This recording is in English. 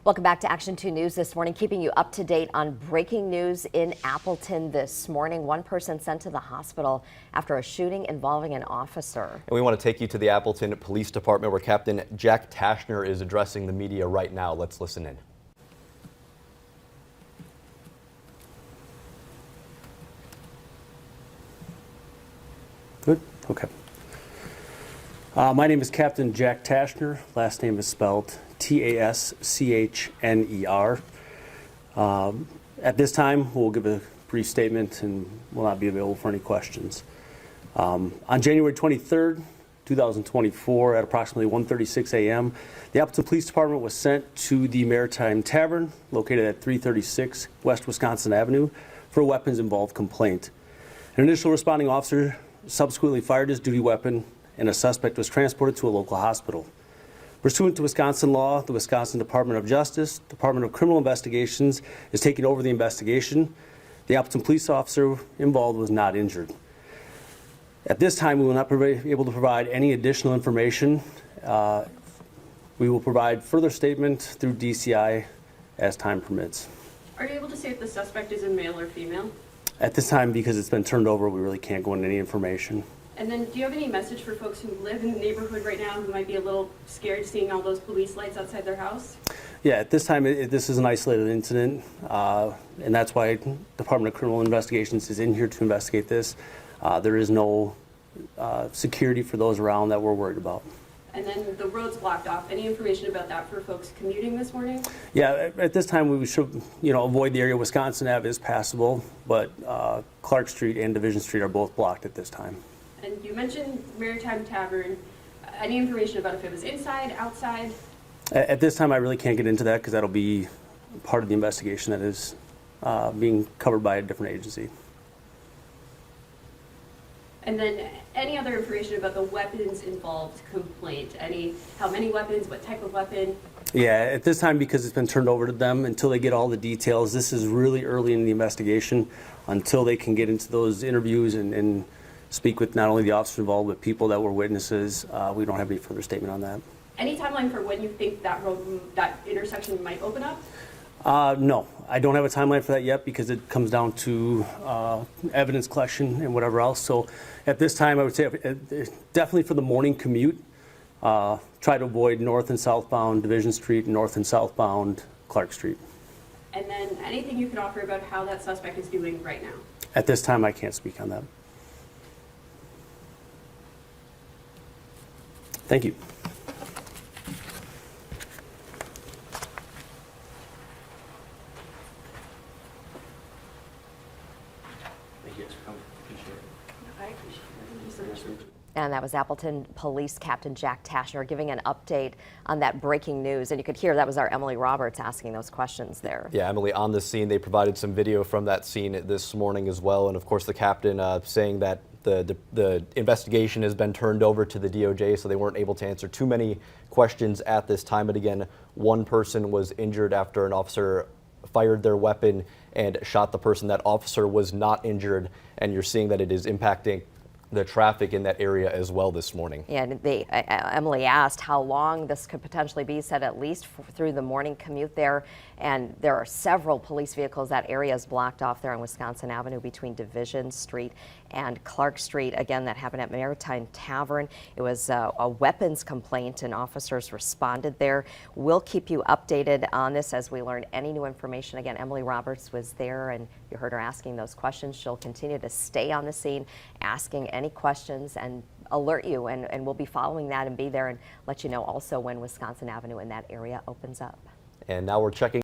Welcome back to Action 2 News this morning, keeping you up to date on breaking news in Appleton this morning. One person sent to the hospital after a shooting involving an officer. And we want to take you to the Appleton Police Department where Captain Jack Taschner is addressing the media right now. Let's listen in. Good. Okay. My name is Captain Jack Taschner. Last name is spelled Taschner. At this time, we'll give a brief statement and will not be available for any questions. On January 23rd, 2024, at approximately 1:36 a.m., the Appleton Police Department was sent to the Maritime Tavern, located at 336 West Wisconsin Avenue, for a weapons-involved complaint. An initial responding officer subsequently fired his duty weapon, and a suspect was transported to a local hospital. Pursuant to Wisconsin law, the Wisconsin Department of Justice, Department of Criminal Investigations, is taking over the investigation. The Appleton police officer involved was not injured. At this time, we will not be able to provide any additional information. We will provide further statement through DCI as time permits. Are you able to say if the suspect is a male or female? At this time, because it's been turned over, we really can't go into any information. And then, do you have any message for folks who live in the neighborhood right now who might be a little scared seeing all those police lights outside their house? Yeah, at this time, this is an isolated incident, and that's why Department of Criminal Investigations is in here to investigate this. There is no security for those around that we're worried about. And then the road's blocked off. Any information about that for folks commuting this morning? Yeah, at this time we should, avoid the area. Wisconsin Ave is passable, but Clark Street and Division Street are both blocked at this time. And you mentioned Maritime Tavern. Any information about if it was inside, outside? At this time, I really can't get into that because that'll be part of the investigation that is being covered by a different agency. And then any other information about the weapons involved complaint? How many weapons, what type of weapon? Yeah, at this time, because it's been turned over to them until they get all the details, this is really early in the investigation. Until they can get into those interviews and speak with not only the officers involved, but people that were witnesses, we don't have any further statement on that. Any timeline for when you think that intersection might open up? No, I don't have a timeline for that yet because it comes down to evidence collection and whatever else. So at this time, I would say definitely for the morning commute, try to avoid north and southbound Division Street, north and southbound Clark Street. And then anything you could offer about how that suspect is doing right now? At this time, I can't speak on that. Thank you. And that was Appleton Police Captain Jack Taschner giving an update on that breaking news. And you could hear that was our Emily Roberts asking those questions there. Yeah, Emily, on the scene, they provided some video from that scene this morning as well. And of course, the captain saying that the investigation has been turned over to the DOJ, so they weren't able to answer too many questions at this time. But again, one person was injured after an officer fired their weapon and shot the person. That officer was not injured, and you're seeing that it is impacting the traffic in that area as well this morning. Yeah, and Emily asked how long this could potentially be, said at least through the morning commute there. And there are several police vehicles. That area is blocked off there on Wisconsin Avenue between Division Street and Clark Street. Again, that happened at Maritime Tavern. It was a weapons complaint, and officers responded there. We'll keep you updated on this as we learn any new information. Again, Emily Roberts was there, and you heard her asking those questions. She'll continue to stay on the scene, asking any questions and alert you, and we'll be following that and be there and let you know also when Wisconsin Avenue in that area opens up. And now we're checking